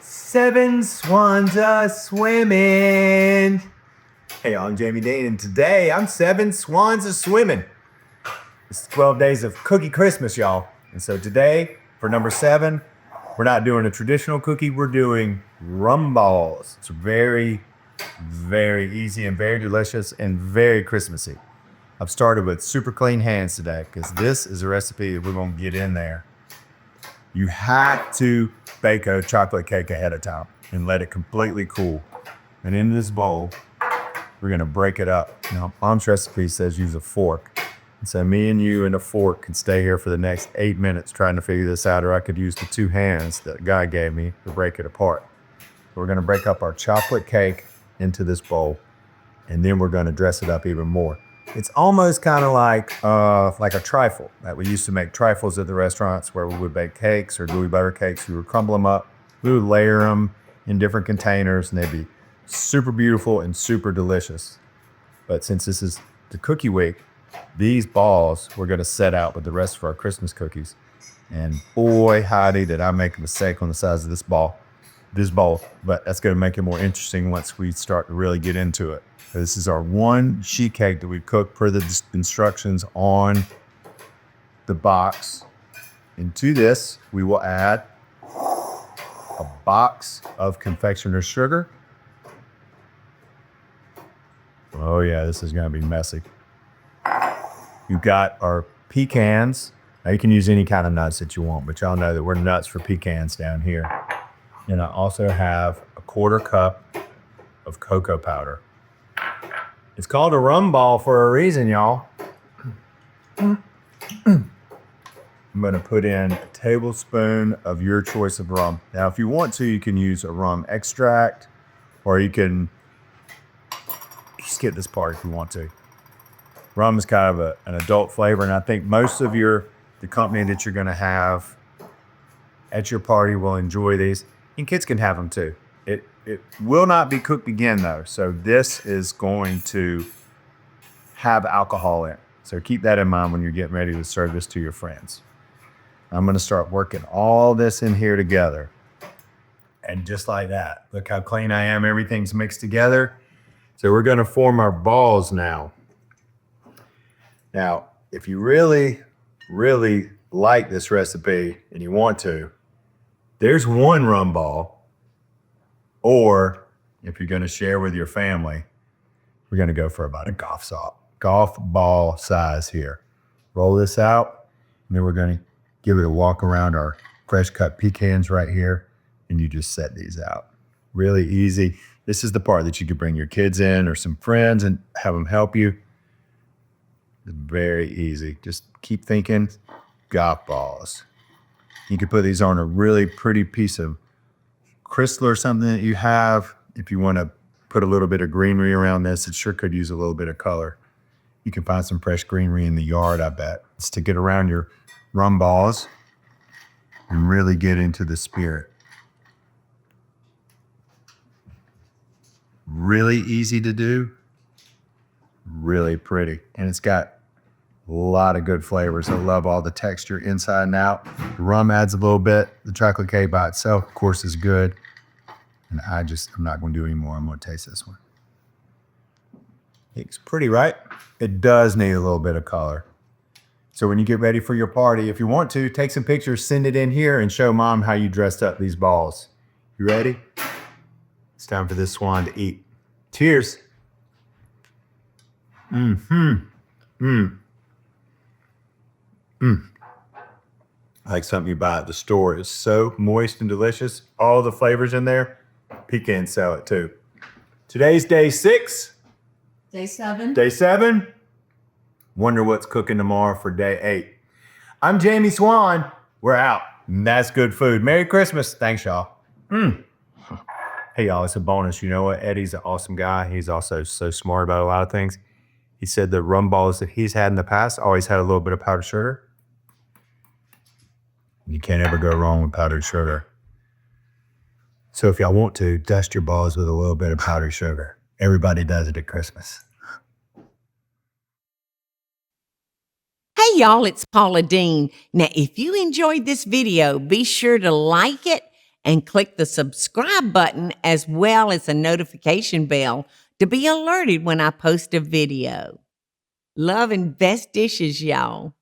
Seven swans are swimming. Hey, I'm Jamie Deen, and today I'm seven swans a swimming. It's 12 days of Cookie Christmas, y'all. And so today, for number 7, we're not doing a traditional cookie, we're doing rum balls. It's very, very easy and very delicious and very Christmassy. I've started with super clean hands today because this is a recipe that we're gonna get in there. You have to bake a chocolate cake ahead of time and let it completely cool. And in this bowl, we're gonna break it up. Now, Mom's recipe says use a fork. And so me and you and a fork can stay here for the next 8 minutes trying to figure this out, or I could use the 2 hands that God gave me to break it apart. So we're gonna break up our chocolate cake into this bowl, and then we're gonna dress it up even more. It's almost kind of like a trifle. That we used to make trifles at the restaurants where we would bake cakes or gooey butter cakes. We would crumble them up. We would layer them in different containers, and they'd be super beautiful and super delicious. But since this is the cookie week, these balls we're going to set out with the rest of our Christmas cookies. And boy, howdy, did I make a mistake on the size of this bowl. But that's going to make it more interesting once we start to really get into it. This is our one sheet cake that we cooked per the instructions on the box. And to this, we will add a box of confectioner's sugar. Oh yeah, this is gonna be messy. You've got our pecans. Now you can use any kind of nuts that you want, but y'all know that we're nuts for pecans down here. And I also have a 1/4 cup of cocoa powder. It's called a rum ball for a reason, y'all. I'm gonna put in a tablespoon of your choice of rum. Now, if you want to, you can use a rum extract, or you can skip this part if you want to. Rum is kind of an adult flavor, and I think most of the company that you're gonna have at your party will enjoy these, and kids can have them too. It will not be cooked again though, so this is going to have alcohol in it. So keep that in mind when you're getting ready to serve this to your friends. I'm gonna start working all this in here together. And just like that, look how clean I am, everything's mixed together. So we're gonna form our balls now. Now, if you really, really like this recipe and you want to, there's one rum ball. Or if you're gonna share with your family, we're gonna go for about a golf ball size here. Roll this out, and then we're gonna give it a walk around our fresh cut pecans right here, and you just set these out. Really easy. This is the part that you could bring your kids in or some friends and have them help you. It's very easy. Just keep thinking golf balls. You could put these on a really pretty piece of crystal or something that you have. If you want to put a little bit of greenery around this, it sure could use a little bit of color. You can find some fresh greenery in the yard, I bet. Stick it around your rum balls and really get into the spirit. Really easy to do, really pretty. And it's got a lot of good flavors. I love all the texture inside and out. The rum adds a little bit. The chocolate cake by itself, of course, is good. And I'm not gonna do any more. I'm gonna taste this one. It's pretty, right? It does need a little bit of color. So when you get ready for your party, if you want to, take some pictures, send it in here, and show Mom how you dressed up these balls. You ready? It's time for this swan to eat. Cheers. Like something you buy at the store. It's so moist and delicious. All the flavors in there. Pecan salad too. Today's day 6. Day 7. Day 7. Wonder what's cooking tomorrow for day 8. I'm Jamie Swan. We're out. And that's good food. Merry Christmas. Thanks, y'all. Hey, y'all, it's a bonus. You know what? Eddie's an awesome guy. He's also so smart about a lot of things. He said the rum balls that he's had in the past always had a little bit of powdered sugar. You can't ever go wrong with powdered sugar. So if y'all want to, dust your balls with a little bit of powdered sugar. Everybody does it at Christmas. Hey y'all, it's Paula Deen. Now, if you enjoyed this video, be sure to like it and click the subscribe button as well as the notification bell to be alerted when I post a video. Love and best dishes, y'all.